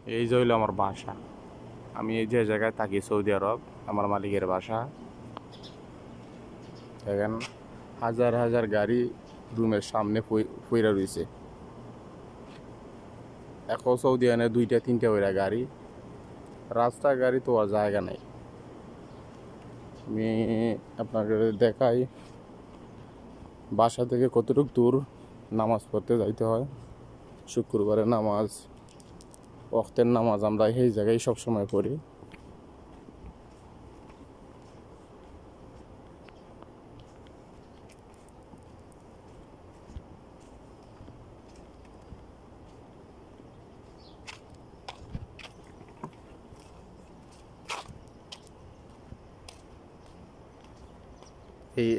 এই যে হইলো আমার বাসা। আমি এই যে জায়গায় থাকি সৌদি আরব, আমার মালিকের বাসা। দেখেন হাজার হাজার গাড়ি রুমের সামনে পইরা রইছে। এখন সৌদি আনে দুইটা তিনটা ওইরা গাড়ি, রাস্তায় গাড়ি তো আর জায়গা নেই। আমি আপনাকে দেখাই বাসা থেকে কতটুকু দূর নামাজ পড়তে যাইতে হয়। শুক্রবারে নামাজ, ওয়াক্তের নামাজ আমরা এই জায়গায় সবসময় পড়ি।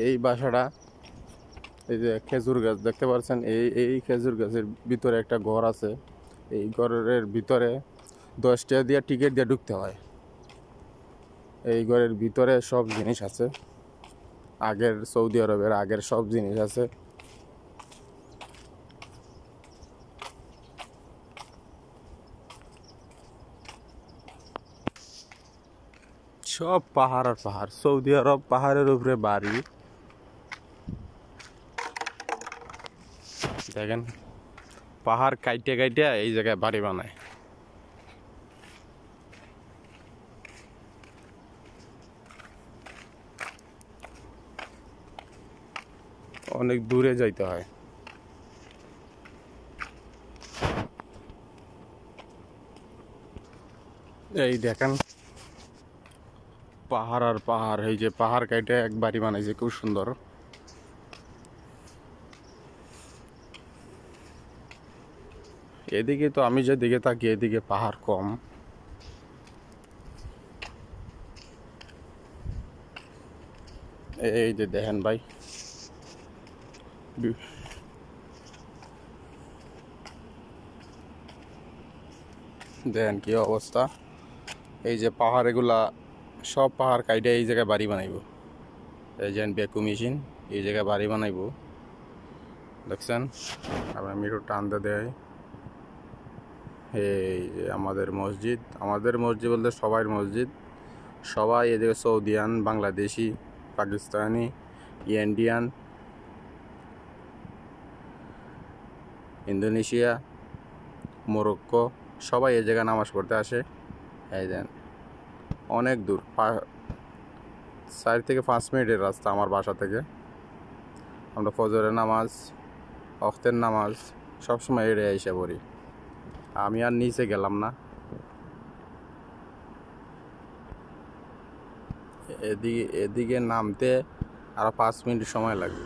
এই বাসাটা, এই যে খেজুর গাছ দেখতে পাচ্ছেন, এই খেজুর গাছের ভিতরে একটা ঘর আছে। এই ঘরের ভিতরে 10 টাকা দিয়ে টিকিট দিয়ে ঢুকতে হয়। এই ঘরের ভিতরে সব জিনিস আছে, আগের সৌদি আরবের আগের সব জিনিস আছে। সব পাহাড় আর পাহাড়, সৌদি আরব পাহাড়ের উপরে বাড়ি। দেখেন পাহাড় কাইটে কাইটে এই জায়গায় বাড়ি বানায়। অনেক দূরে যাইতে হয়। এই দেখেন পাহাড় আর পাহাড়, এই যে পাহাড় কাইটে এক বাড়ি বানাইছে, খুব সুন্দর। এদিকে তো আমি যেদিকে থাকি এদিকে পাহাড় কম। এই যে দেখেন ভাই, দেখেন কি অবস্থা। এই যে পাহাড়, এগুলা সব পাহাড় কাইটে এই জায়গায় বাড়ি বানাইব। এই যে বেকু মেশিন এই জায়গায় বাড়ি বানাইব, দেখছেন। আবার মিরু টানতে দেয়। এই যে আমাদের মসজিদ, আমাদের মসজিদ বলতে সবাই মসজিদ। সবাই এদিকে সৌদিয়ান, Bangladeshi, Pakistani, Indian, Indonesia, Morocco, সবাই এই জায়গায় নামাজ পড়তে আসে। এই দেন অনেক দূর, 4 থেকে 5 মিনিটের রাস্তা আমার বাসা থেকে। আমরা ফজরের নামাজ, ওয়াক্তের নামাজ সবসময় এড়ে এসে পড়ি। আমি আর নিচে গেলাম না, এদিকে নামতে আরো 5 মিনিট সময় লাগবে।